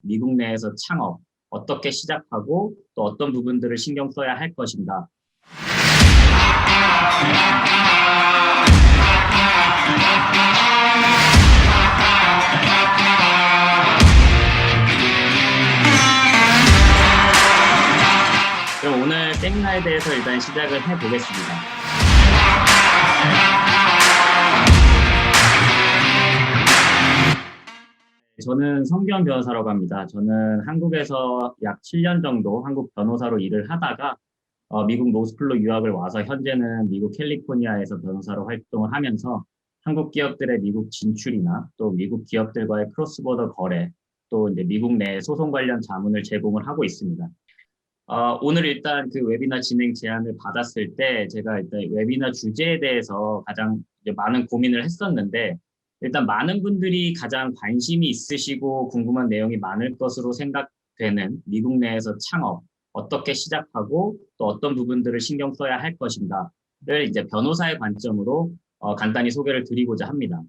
미국 내에서 창업, 어떻게 시작하고 또 어떤 부분들을 신경 써야 할 것인가. 그럼 오늘 세미나에 대해서 일단 시작을 해보겠습니다. 저는 성규현 변호사라고 합니다. 저는 한국에서 약 7년 정도 한국 변호사로 일을 하다가 미국 로스쿨로 유학을 와서 현재는 미국 캘리포니아에서 변호사로 활동을 하면서 한국 기업들의 미국 진출이나 또 미국 기업들과의 크로스보더 거래, 또 이제 미국 내 소송 관련 자문을 제공을 하고 있습니다. 오늘 일단 그 웨비나 진행 제안을 받았을 때 제가 일단 웨비나 주제에 대해서 가장 이제 많은 고민을 했었는데, 일단 많은 분들이 가장 관심이 있으시고 궁금한 내용이 많을 것으로 생각되는 미국 내에서 창업, 어떻게 시작하고 또 어떤 부분들을 신경 써야 할 것인가를 이제 변호사의 관점으로 간단히 소개를 드리고자 합니다.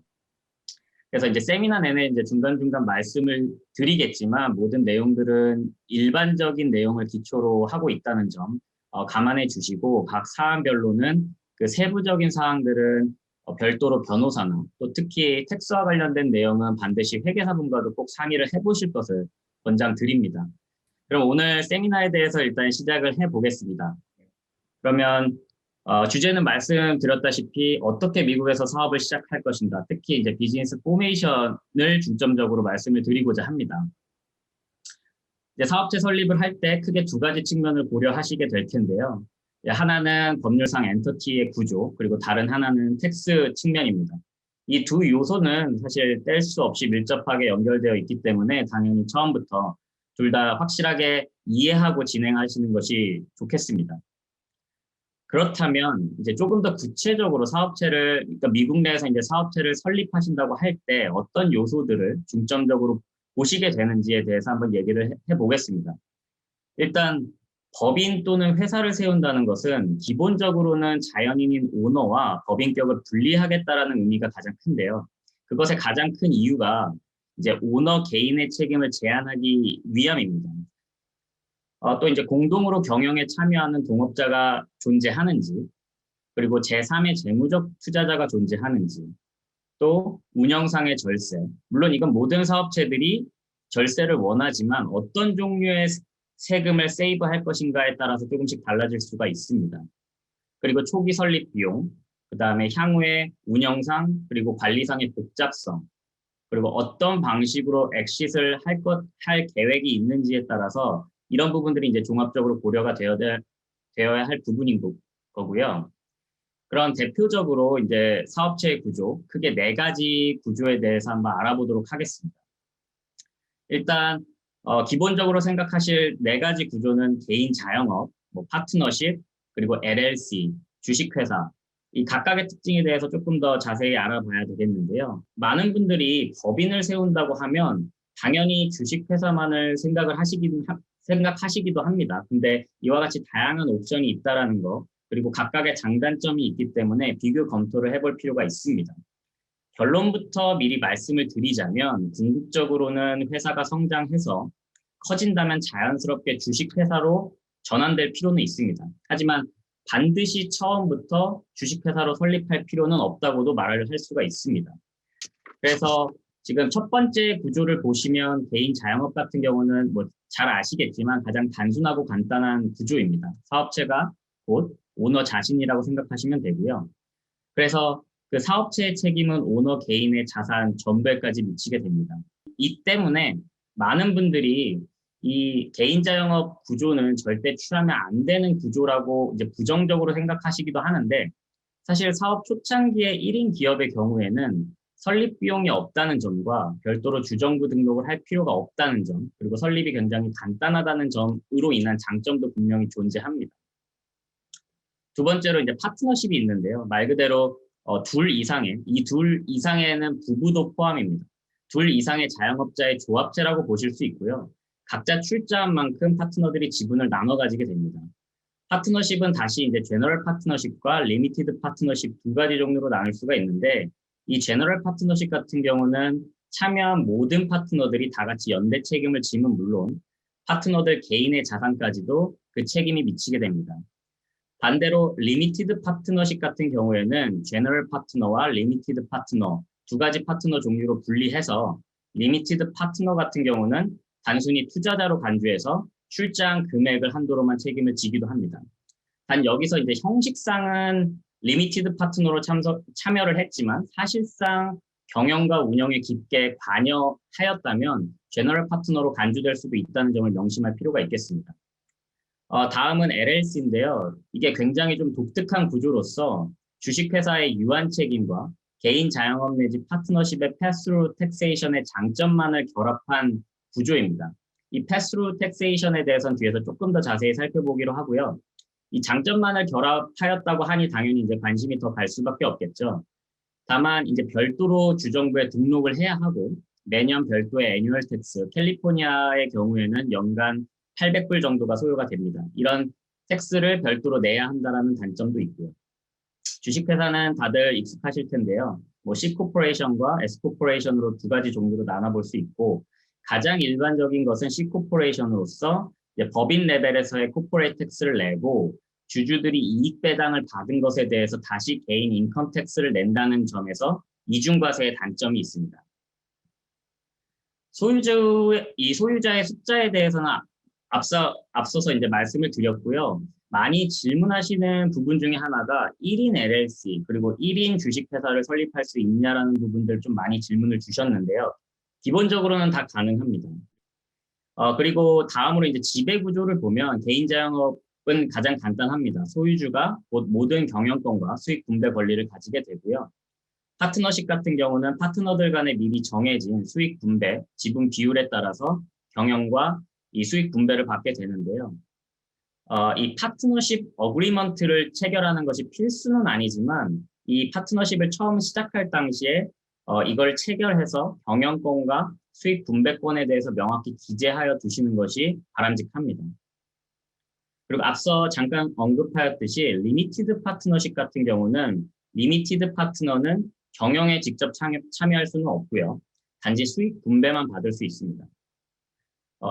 그래서 이제 세미나 내내 이제 중간중간 말씀을 드리겠지만 모든 내용들은 일반적인 내용을 기초로 하고 있다는 점 감안해 주시고, 각 사안별로는 그 세부적인 사항들은 별도로 변호사나 또 특히 텍스와 관련된 내용은 반드시 회계사분과도 꼭 상의를 해보실 것을 권장드립니다. 그럼 오늘 세미나에 대해서 일단 시작을 해보겠습니다. 그러면 주제는 말씀드렸다시피 어떻게 미국에서 사업을 시작할 것인가, 특히 이제 비즈니스 포메이션을 중점적으로 말씀을 드리고자 합니다. 이제 사업체 설립을 할 때 크게 두 가지 측면을 고려하시게 될 텐데요. 하나는 법률상 엔터티의 구조, 그리고 다른 하나는 텍스 측면입니다. 이 두 요소는 사실 뗄 수 없이 밀접하게 연결되어 있기 때문에 당연히 처음부터 둘 다 확실하게 이해하고 진행하시는 것이 좋겠습니다. 그렇다면 이제 조금 더 구체적으로 사업체를, 그러니까 미국 내에서 이제 사업체를 설립하신다고 할 때 어떤 요소들을 중점적으로 보시게 되는지에 대해서 한번 얘기를 해보겠습니다. 일단 법인 또는 회사를 세운다는 것은 기본적으로는 자연인인 오너와 법인격을 분리하겠다라는 의미가 가장 큰데요. 그것의 가장 큰 이유가 이제 오너 개인의 책임을 제한하기 위함입니다. 또 이제 공동으로 경영에 참여하는 동업자가 존재하는지, 그리고 제3의 재무적 투자자가 존재하는지, 또 운영상의 절세. 물론 이건 모든 사업체들이 절세를 원하지만 어떤 종류의 세금을 세이브할 것인가에 따라서 조금씩 달라질 수가 있습니다. 그리고 초기 설립 비용, 그 다음에 향후의 운영상, 그리고 관리상의 복잡성, 그리고 어떤 방식으로 엑싯을 할 계획이 있는지에 따라서 이런 부분들이 이제 종합적으로 고려가 되어야 할 부분인 거고요. 그런 대표적으로 이제 사업체의 구조, 크게 4가지 구조에 대해서 한번 알아보도록 하겠습니다. 일단 기본적으로 생각하실 4가지 구조는 개인 자영업, 파트너십, 그리고 LLC, 주식회사, 이 각각의 특징에 대해서 조금 더 자세히 알아봐야 되겠는데요. 많은 분들이 법인을 세운다고 하면 당연히 주식회사만을 생각하시기도 합니다. 근데 이와 같이 다양한 옵션이 있다는 거, 그리고 각각의 장단점이 있기 때문에 비교 검토를 해볼 필요가 있습니다. 결론부터 미리 말씀을 드리자면 궁극적으로는 회사가 성장해서 커진다면 자연스럽게 주식회사로 전환될 필요는 있습니다. 하지만 반드시 처음부터 주식회사로 설립할 필요는 없다고도 말을 할 수가 있습니다. 그래서 지금 첫 번째 구조를 보시면 개인 자영업 같은 경우는 잘 아시겠지만 가장 단순하고 간단한 구조입니다. 사업체가 곧 오너 자신이라고 생각하시면 되고요. 그래서 그 사업체의 책임은 오너 개인의 자산 전부에까지 미치게 됩니다. 이 때문에 많은 분들이 이 개인 자영업 구조는 절대 취하면 안 되는 구조라고 이제 부정적으로 생각하시기도 하는데, 사실 사업 초창기의 1인 기업의 경우에는 설립 비용이 없다는 점과 별도로 주정부 등록을 할 필요가 없다는 점, 그리고 설립이 굉장히 간단하다는 점으로 인한 장점도 분명히 존재합니다. 두 번째로 이제 파트너십이 있는데요. 말 그대로 둘 이상에는 부부도 포함입니다. 둘 이상의 자영업자의 조합체라고 보실 수 있고요. 각자 출자한 만큼 파트너들이 지분을 나눠 가지게 됩니다. 파트너십은 다시 이제 제너럴 파트너십과 리미티드 파트너십 2가지 종류로 나눌 수가 있는데, 이 제너럴 파트너십 같은 경우는 참여한 모든 파트너들이 다 같이 연대 책임을 지면 물론 파트너들 개인의 자산까지도 그 책임이 미치게 됩니다. 반대로 리미티드 파트너십 같은 경우에는 제너럴 파트너와 리미티드 파트너 두 가지 파트너 종류로 분리해서 리미티드 파트너 같은 경우는 단순히 투자자로 간주해서 출자한 금액을 한도로만 책임을 지기도 합니다. 단 여기서 이제 형식상은 리미티드 파트너로 참여를 했지만 사실상 경영과 운영에 깊게 관여하였다면 제너럴 파트너로 간주될 수도 있다는 점을 명심할 필요가 있겠습니다. 다음은 LLC인데요. 이게 굉장히 좀 독특한 구조로서 주식회사의 유한 책임과 개인 자영업 내지 파트너십의 패스로 텍세이션의 장점만을 결합한 구조입니다. 이 패스로 텍세이션에 대해서는 뒤에서 조금 더 자세히 살펴보기로 하고요. 이 장점만을 결합하였다고 하니 당연히 이제 관심이 더 갈 수밖에 없겠죠. 다만 이제 별도로 주정부에 등록을 해야 하고 매년 별도의 애뉴얼 텍스, 캘리포니아의 경우에는 연간 800불 정도가 소요가 됩니다. 이런 텍스를 별도로 내야 한다는 단점도 있고요. 주식회사는 다들 익숙하실 텐데요. 뭐 C코퍼레이션과 S코퍼레이션으로 두 가지 종류로 나눠볼 수 있고 가장 일반적인 것은 C코퍼레이션으로서 법인 레벨에서의 코퍼레이트 텍스를 내고 주주들이 이익 배당을 받은 것에 대해서 다시 개인 인컴 텍스를 낸다는 점에서 이중과세의 단점이 있습니다. 이 소유자의 숫자에 대해서는 앞서서 이제 말씀을 드렸고요. 많이 질문하시는 부분 중에 하나가 1인 LLC 그리고 1인 주식회사를 설립할 수 있냐라는 부분들 좀 많이 질문을 주셨는데요. 기본적으로는 다 가능합니다. 그리고 다음으로 이제 지배 구조를 보면 개인 자영업은 가장 간단합니다. 소유주가 곧 모든 경영권과 수익 분배 권리를 가지게 되고요. 파트너십 같은 경우는 파트너들 간에 미리 정해진 수익 분배, 지분 비율에 따라서 경영과 이 수익 분배를 받게 되는데요. 이 파트너십 어그리먼트를 체결하는 것이 필수는 아니지만 이 파트너십을 처음 시작할 당시에 이걸 체결해서 경영권과 수익 분배권에 대해서 명확히 기재하여 두시는 것이 바람직합니다. 그리고 앞서 잠깐 언급하였듯이 리미티드 파트너십 같은 경우는 리미티드 파트너는 경영에 직접 참여할 수는 없고요. 단지 수익 분배만 받을 수 있습니다.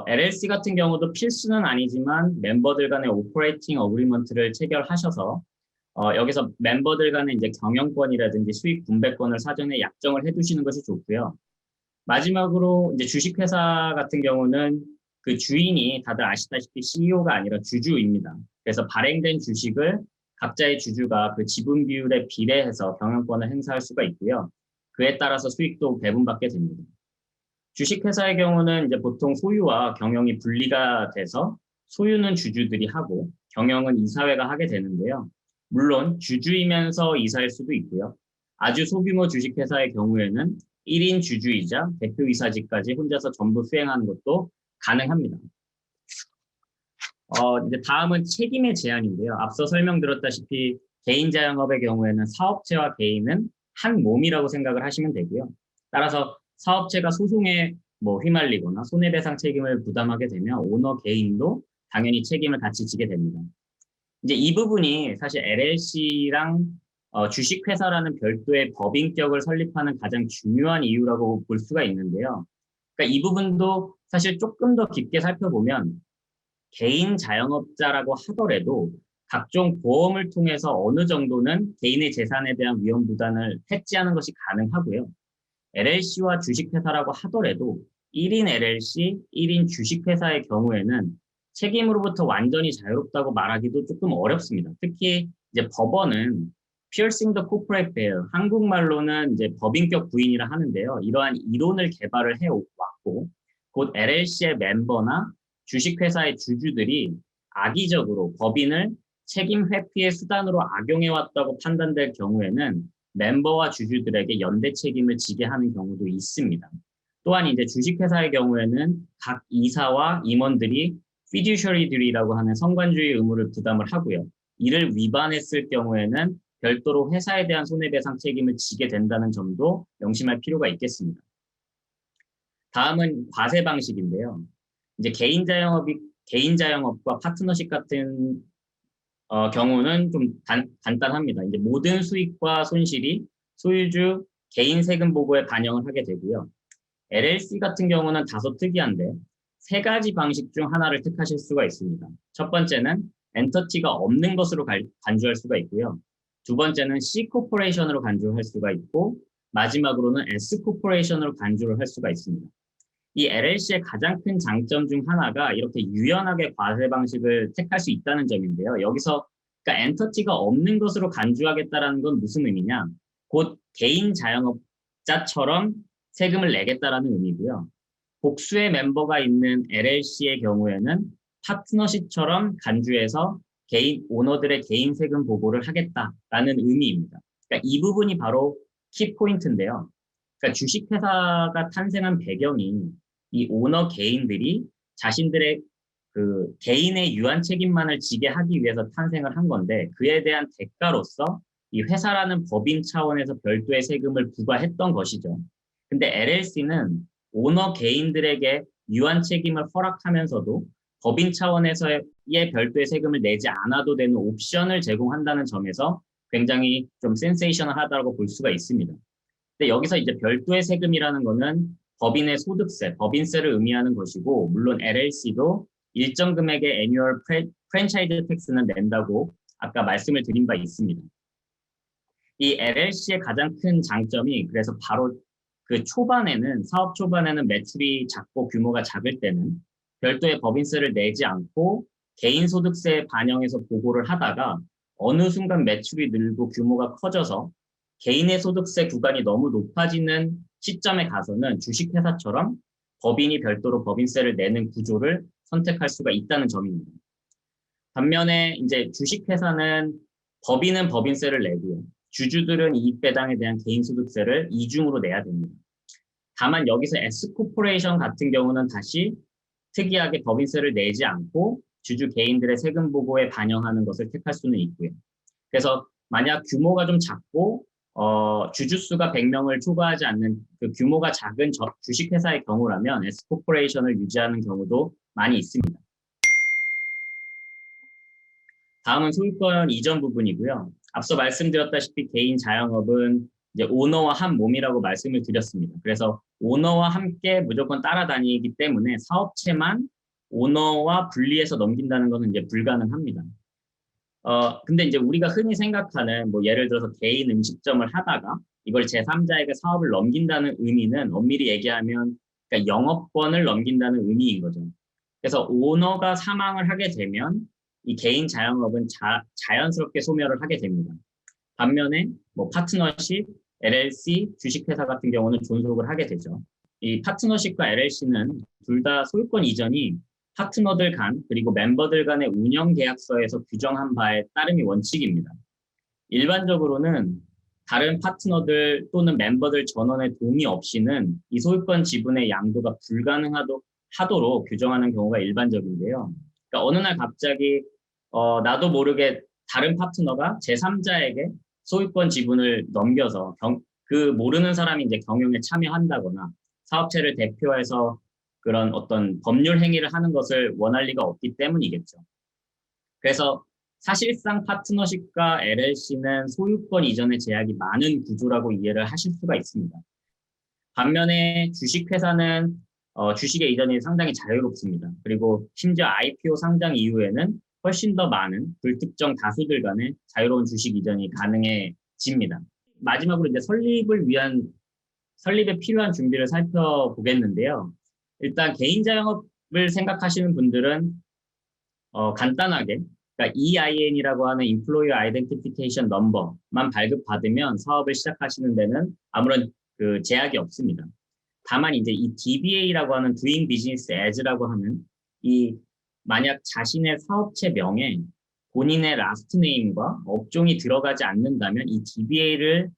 LLC 같은 경우도 필수는 아니지만 멤버들 간의 오퍼레이팅 어그리먼트를 체결하셔서 여기서 멤버들 간의 이제 경영권이라든지 수익 분배권을 사전에 약정을 해두시는 것이 좋고요. 마지막으로 이제 주식회사 같은 경우는 그 주인이 다들 아시다시피 CEO가 아니라 주주입니다. 그래서 발행된 주식을 각자의 주주가 그 지분 비율에 비례해서 경영권을 행사할 수가 있고요. 그에 따라서 수익도 배분받게 됩니다. 주식회사의 경우는 이제 보통 소유와 경영이 분리가 돼서 소유는 주주들이 하고 경영은 이사회가 하게 되는데요. 물론 주주이면서 이사일 수도 있고요. 아주 소규모 주식회사의 경우에는 1인 주주이자 대표이사직까지 혼자서 전부 수행하는 것도 가능합니다. 이제 다음은 책임의 제한인데요. 앞서 설명드렸다시피 개인 자영업의 경우에는 사업체와 개인은 한 몸이라고 생각을 하시면 되고요. 따라서 사업체가 소송에 휘말리거나 손해배상 책임을 부담하게 되면 오너 개인도 당연히 책임을 같이 지게 됩니다. 이제 이 부분이 사실 LLC랑 주식회사라는 별도의 법인격을 설립하는 가장 중요한 이유라고 볼 수가 있는데요. 그러니까 이 부분도 사실 조금 더 깊게 살펴보면 개인 자영업자라고 하더라도 각종 보험을 통해서 어느 정도는 개인의 재산에 대한 위험 부담을 해지하는 것이 가능하고요. LLC와 주식회사라고 하더라도 1인 LLC, 1인 주식회사의 경우에는 책임으로부터 완전히 자유롭다고 말하기도 조금 어렵습니다. 특히 이제 법원은 piercing the corporate veil, 한국말로는 이제 법인격 부인이라 하는데요. 이러한 이론을 개발을 해왔고, 곧 LLC의 멤버나 주식회사의 주주들이 악의적으로 법인을 책임 회피의 수단으로 악용해왔다고 판단될 경우에는 멤버와 주주들에게 연대 책임을 지게 하는 경우도 있습니다. 또한 이제 주식회사의 경우에는 각 이사와 임원들이 fiduciary들이라고 하는 성관주의 의무를 부담을 하고요. 이를 위반했을 경우에는 별도로 회사에 대한 손해배상 책임을 지게 된다는 점도 명심할 필요가 있겠습니다. 다음은 과세 방식인데요. 이제 개인 자영업과 파트너십 같은 경우는 좀 간단합니다. 이제 모든 수익과 손실이 소유주 개인 세금 보고에 반영을 하게 되고요. LLC 같은 경우는 다소 특이한데 세 가지 방식 중 하나를 택하실 수가 있습니다. 첫 번째는 엔터티가 없는 것으로 간주할 수가 있고요. 두 번째는 C 코퍼레이션으로 간주할 수가 있고 마지막으로는 S 코퍼레이션으로 간주를 할 수가 있습니다. 이 LLC의 가장 큰 장점 중 하나가 이렇게 유연하게 과세 방식을 택할 수 있다는 점인데요. 여기서 그러니까 엔터티가 없는 것으로 간주하겠다라는 건 무슨 의미냐? 곧 개인 자영업자처럼 세금을 내겠다라는 의미고요. 복수의 멤버가 있는 LLC의 경우에는 파트너십처럼 간주해서 개인 오너들의 개인 세금 보고를 하겠다라는 의미입니다. 그러니까 이 부분이 바로 키포인트인데요. 그러니까 주식회사가 탄생한 배경이 이 오너 개인들이 자신들의 그 개인의 유한 책임만을 지게 하기 위해서 탄생을 한 건데 그에 대한 대가로서 이 회사라는 법인 차원에서 별도의 세금을 부과했던 것이죠. 근데 LLC는 오너 개인들에게 유한 책임을 허락하면서도 법인 차원에서의 별도의 세금을 내지 않아도 되는 옵션을 제공한다는 점에서 굉장히 좀 센세이셔널하다고 볼 수가 있습니다. 근데 여기서 이제 별도의 세금이라는 거는 법인의 소득세, 법인세를 의미하는 것이고 물론 LLC도 일정 금액의 애뉴얼 프랜차이즈 텍스는 낸다고 아까 말씀을 드린 바 있습니다. 이 LLC의 가장 큰 장점이 그래서 바로 그 초반에는 사업 초반에는 매출이 작고 규모가 작을 때는 별도의 법인세를 내지 않고 개인 소득세에 반영해서 보고를 하다가 어느 순간 매출이 늘고 규모가 커져서 개인의 소득세 구간이 너무 높아지는 시점에 가서는 주식회사처럼 법인이 별도로 법인세를 내는 구조를 선택할 수가 있다는 점입니다. 반면에 이제 주식회사는 법인은 법인세를 내고요. 주주들은 이익 배당에 대한 개인 소득세를 이중으로 내야 됩니다. 다만 여기서 S코퍼레이션 같은 경우는 다시 특이하게 법인세를 내지 않고 주주 개인들의 세금 보고에 반영하는 것을 택할 수는 있고요. 그래서 만약 규모가 좀 작고 주주수가 100명을 초과하지 않는 그 규모가 작은 주식회사의 경우라면 S코퍼레이션을 유지하는 경우도 많이 있습니다. 다음은 소유권 이전 부분이고요. 앞서 말씀드렸다시피 개인 자영업은 이제 오너와 한 몸이라고 말씀을 드렸습니다. 그래서 오너와 함께 무조건 따라다니기 때문에 사업체만 오너와 분리해서 넘긴다는 것은 이제 불가능합니다. 근데 이제 우리가 흔히 생각하는 뭐 예를 들어서 개인 음식점을 하다가 이걸 제3자에게 사업을 넘긴다는 의미는 엄밀히 얘기하면 그러니까 영업권을 넘긴다는 의미인 거죠. 그래서 오너가 사망을 하게 되면 이 개인 자영업은 자연스럽게 소멸을 하게 됩니다. 반면에 뭐 파트너십, LLC, 주식회사 같은 경우는 존속을 하게 되죠. 이 파트너십과 LLC는 둘 다 소유권 이전이 파트너들 간 그리고 멤버들 간의 운영 계약서에서 규정한 바에 따름이 원칙입니다. 일반적으로는 다른 파트너들 또는 멤버들 전원의 동의 없이는 이 소유권 지분의 양도가 불가능하도록 규정하는 경우가 일반적인데요. 그러니까 어느 날 갑자기 나도 모르게 다른 파트너가 제3자에게 소유권 지분을 넘겨서 그 모르는 사람이 이제 경영에 참여한다거나 사업체를 대표해서 그런 어떤 법률 행위를 하는 것을 원할 리가 없기 때문이겠죠. 그래서 사실상 파트너십과 LLC는 소유권 이전의 제약이 많은 구조라고 이해를 하실 수가 있습니다. 반면에 주식회사는 주식의 이전이 상당히 자유롭습니다. 그리고 심지어 IPO 상장 이후에는 훨씬 더 많은 불특정 다수들 간의 자유로운 주식 이전이 가능해집니다. 마지막으로 이제 설립에 필요한 준비를 살펴보겠는데요. 일단 개인 자영업을 생각하시는 분들은 간단하게 그러니까 EIN이라고 하는 Employer Identification Number만 발급받으면 사업을 시작하시는 데는 아무런 그 제약이 없습니다. 다만 이제 이 DBA라고 하는 Doing Business As라고 하는 이 만약 자신의 사업체 명에 본인의 라스트 네임과 업종이 들어가지 않는다면 이 DBA를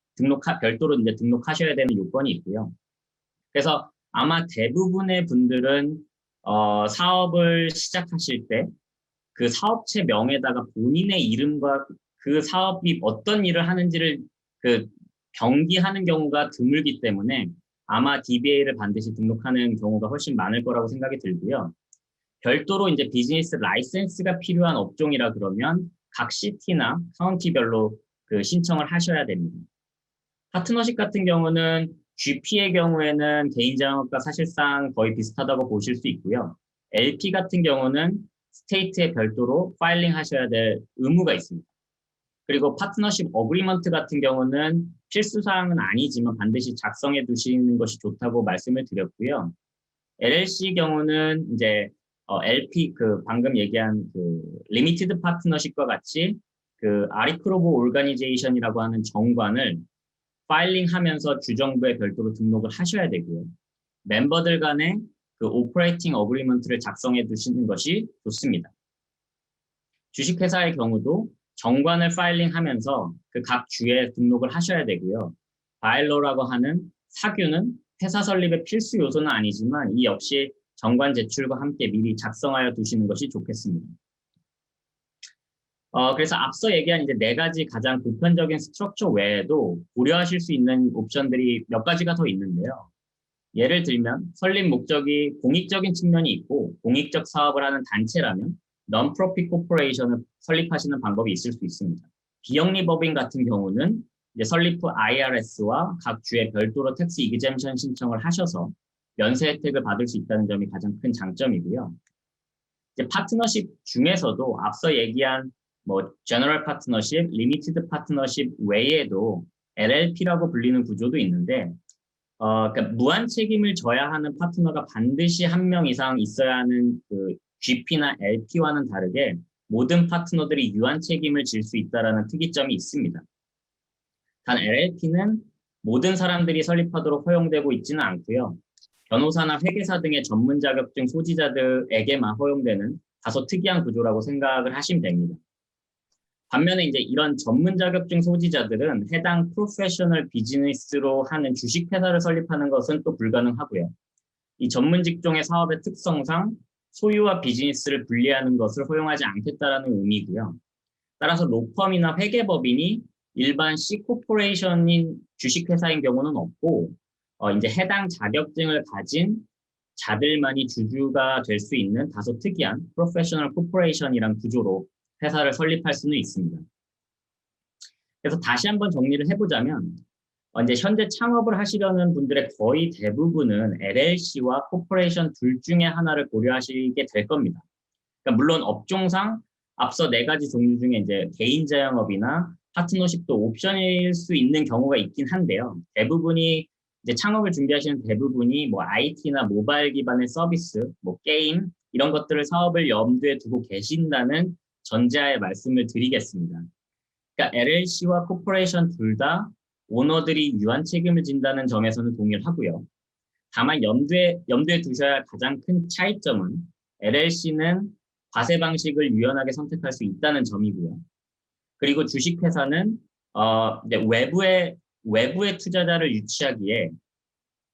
별도로 이제 등록하셔야 되는 요건이 있고요. 그래서 아마 대부분의 분들은 사업을 시작하실 때 그 사업체 명에다가 본인의 이름과 그 사업이 어떤 일을 하는지를 그 경기하는 경우가 드물기 때문에 아마 DBA를 반드시 등록하는 경우가 훨씬 많을 거라고 생각이 들고요. 별도로 이제 비즈니스 라이센스가 필요한 업종이라 그러면 각 시티나 카운티별로 그 신청을 하셔야 됩니다. 파트너십 같은 경우는 GP의 경우에는 개인자영업과 사실상 거의 비슷하다고 보실 수 있고요. LP 같은 경우는 스테이트에 별도로 파일링 하셔야 될 의무가 있습니다. 그리고 파트너십 어그리먼트 같은 경우는 필수 사항은 아니지만 반드시 작성해 두시는 것이 좋다고 말씀을 드렸고요. LLC 경우는 이제 LP 그 방금 얘기한 그 리미티드 파트너십과 같이 그 아리크로브 오르가니제이션이라고 하는 정관을 파일링하면서 주정부에 별도로 등록을 하셔야 되고요. 멤버들 간에 그 오퍼레이팅 어그리먼트를 작성해 두시는 것이 좋습니다. 주식회사의 경우도 정관을 파일링하면서 그 각 주에 등록을 하셔야 되고요. 바일러라고 하는 사규는 회사 설립의 필수 요소는 아니지만 이 역시 정관 제출과 함께 미리 작성하여 두시는 것이 좋겠습니다. 그래서 앞서 얘기한 이제 4가지 가장 보편적인 스트럭처 외에도 고려하실 수 있는 옵션들이 몇 가지가 더 있는데요. 예를 들면 설립 목적이 공익적인 측면이 있고 공익적 사업을 하는 단체라면 non-profit corporation을 설립하시는 방법이 있을 수 있습니다. 비영리 법인 같은 경우는 이제 설립 후 IRS와 각 주에 별도로 텍스 이그젬션 신청을 하셔서 면세 혜택을 받을 수 있다는 점이 가장 큰 장점이고요. 이제 파트너십 중에서도 앞서 얘기한 뭐 제너럴 파트너십, 리미티드 파트너십 외에도 LLP라고 불리는 구조도 있는데 그러니까 무한 책임을 져야 하는 파트너가 반드시 한 명 이상 있어야 하는 그 GP나 LP와는 다르게 모든 파트너들이 유한 책임을 질 수 있다는 특이점이 있습니다. 단 LLP는 모든 사람들이 설립하도록 허용되고 있지는 않고요. 변호사나 회계사 등의 전문 자격증 소지자들에게만 허용되는 다소 특이한 구조라고 생각을 하시면 됩니다. 반면에 이제 이런 전문 자격증 소지자들은 해당 프로페셔널 비즈니스로 하는 주식회사를 설립하는 것은 또 불가능하고요. 이 전문 직종의 사업의 특성상 소유와 비즈니스를 분리하는 것을 허용하지 않겠다라는 의미고요. 따라서 로펌이나 회계법인이 일반 C코퍼레이션인 주식회사인 경우는 없고 이제 해당 자격증을 가진 자들만이 주주가 될 수 있는 다소 특이한 프로페셔널 코퍼레이션이란 구조로 회사를 설립할 수는 있습니다. 그래서 다시 한번 정리를 해보자면 이제 현재 창업을 하시려는 분들의 거의 대부분은 LLC와 코퍼레이션 둘 중에 하나를 고려하시게 될 겁니다. 그러니까 물론 업종상 앞서 4가지 종류 중에 이제 개인 자영업이나 파트너십도 옵션일 수 있는 경우가 있긴 한데요. 대부분이 이제 창업을 준비하시는 대부분이 뭐 IT나 모바일 기반의 서비스, 뭐 게임 이런 것들을 사업을 염두에 두고 계신다는 전제하에 말씀을 드리겠습니다. 그러니까 LLC와 코퍼레이션 둘 다 오너들이 유한 책임을 진다는 점에서는 동의를 하고요. 다만 염두에 두셔야 할 가장 큰 차이점은 LLC는 과세 방식을 유연하게 선택할 수 있다는 점이고요. 그리고 주식회사는 이제 외부의 투자자를 유치하기에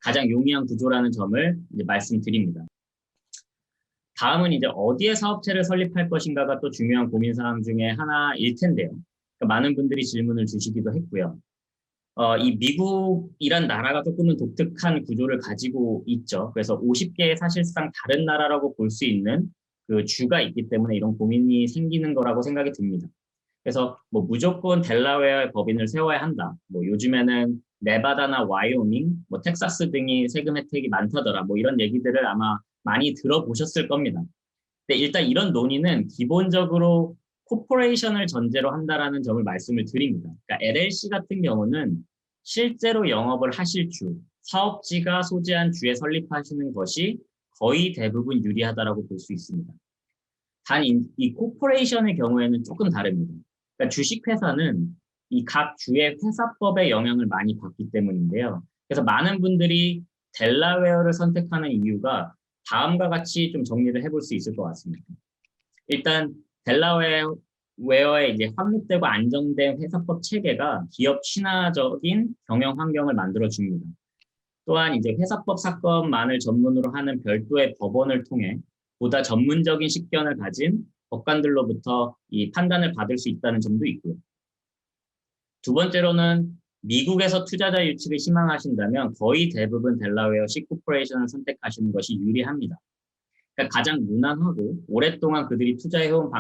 가장 용이한 구조라는 점을 이제 말씀드립니다. 다음은 이제 어디에 사업체를 설립할 것인가가 또 중요한 고민사항 중에 하나일 텐데요. 그러니까 많은 분들이 질문을 주시기도 했고요. 이 미국이란 나라가 조금은 독특한 구조를 가지고 있죠. 그래서 50개의 사실상 다른 나라라고 볼 수 있는 그 주가 있기 때문에 이런 고민이 생기는 거라고 생각이 듭니다. 그래서 뭐 무조건 델라웨어의 법인을 세워야 한다. 뭐 요즘에는 네바다나 와이오밍, 뭐 텍사스 등이 세금 혜택이 많다더라. 뭐 이런 얘기들을 아마 많이 들어보셨을 겁니다. 근데 일단 이런 논의는 기본적으로 코퍼레이션을 전제로 한다라는 점을 말씀을 드립니다. 그러니까 LLC 같은 경우는 실제로 영업을 하실 주, 사업지가 소재한 주에 설립하시는 것이 거의 대부분 유리하다라고 볼 수 있습니다. 단 이 코퍼레이션의 경우에는 조금 다릅니다. 그러니까 주식회사는 이 각 주의 회사법의 영향을 많이 받기 때문인데요. 그래서 많은 분들이 델라웨어를 선택하는 이유가 다음과 같이 좀 정리를 해볼 수 있을 것 같습니다. 일단 델라웨어의 이제 확립되고 안정된 회사법 체계가 기업 친화적인 경영 환경을 만들어 줍니다. 또한 이제 회사법 사건만을 전문으로 하는 별도의 법원을 통해 보다 전문적인 식견을 가진 법관들로부터 이 판단을 받을 수 있다는 점도 있고요. 두 번째로는 미국에서 투자자 유치를 희망하신다면 거의 대부분 델라웨어 C코퍼레이션을 선택하시는 것이 유리합니다. 그러니까 가장 무난하고 오랫동안 그들이 투자해온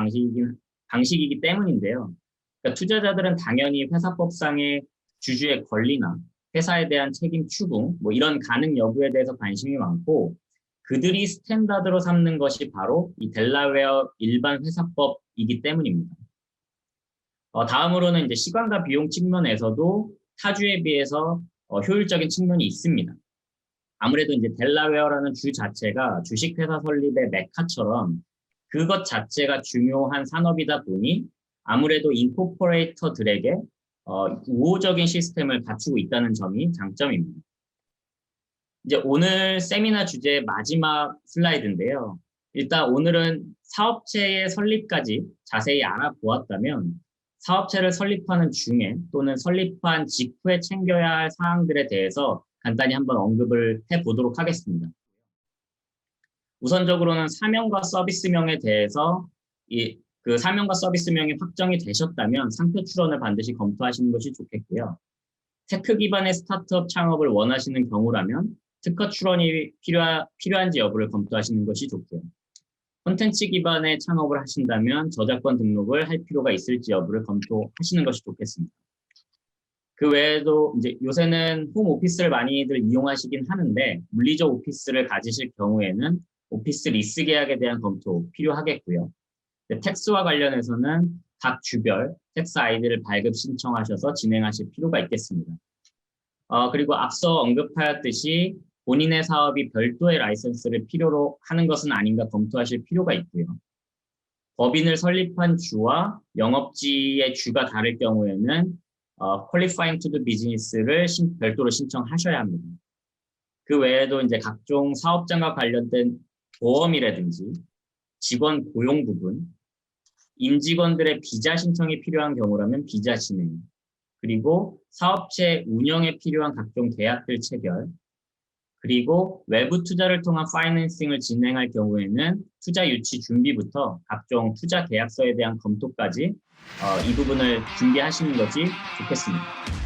방식이기 때문인데요. 그러니까 투자자들은 당연히 회사법상의 주주의 권리나 회사에 대한 책임 추궁, 뭐 이런 가능 여부에 대해서 관심이 많고 그들이 스탠다드로 삼는 것이 바로 이 델라웨어 일반 회사법이기 때문입니다. 다음으로는 이제 시간과 비용 측면에서도 타주에 비해서 효율적인 측면이 있습니다. 아무래도 이제 델라웨어라는 주 자체가 주식회사 설립의 메카처럼 그것 자체가 중요한 산업이다 보니 아무래도 인코퍼레이터들에게 우호적인 시스템을 갖추고 있다는 점이 장점입니다. 이제 오늘 세미나 주제의 마지막 슬라이드인데요. 일단 오늘은 사업체의 설립까지 자세히 알아보았다면 사업체를 설립하는 중에 또는 설립한 직후에 챙겨야 할 사항들에 대해서 간단히 한번 언급을 해보도록 하겠습니다. 우선적으로는 사명과 서비스명에 대해서 그 사명과 서비스명이 확정이 되셨다면 상표 출원을 반드시 검토하시는 것이 좋겠고요. 테크 기반의 스타트업 창업을 원하시는 경우라면 특허 출원이 필요한지 여부를 검토하시는 것이 좋고요. 콘텐츠 기반의 창업을 하신다면 저작권 등록을 할 필요가 있을지 여부를 검토하시는 것이 좋겠습니다. 그 외에도 이제 요새는 홈 오피스를 많이들 이용하시긴 하는데 물리적 오피스를 가지실 경우에는 오피스 리스 계약에 대한 검토 필요하겠고요. 텍스와 관련해서는 각 주별 텍스 아이디를 발급 신청하셔서 진행하실 필요가 있겠습니다. 그리고 앞서 언급하였듯이 본인의 사업이 별도의 라이선스를 필요로 하는 것은 아닌가 검토하실 필요가 있고요. 법인을 설립한 주와 영업지의 주가 다를 경우에는 Qualifying to do Business를 별도로 신청하셔야 합니다. 그 외에도 이제 각종 사업장과 관련된 보험이라든지 직원 고용 부분, 임직원들의 비자 신청이 필요한 경우라면 비자 진행, 그리고 사업체 운영에 필요한 각종 계약들 체결, 그리고 외부 투자를 통한 파이낸싱을 진행할 경우에는 투자 유치 준비부터 각종 투자 계약서에 대한 검토까지 이 부분을 준비하시는 것이 좋겠습니다.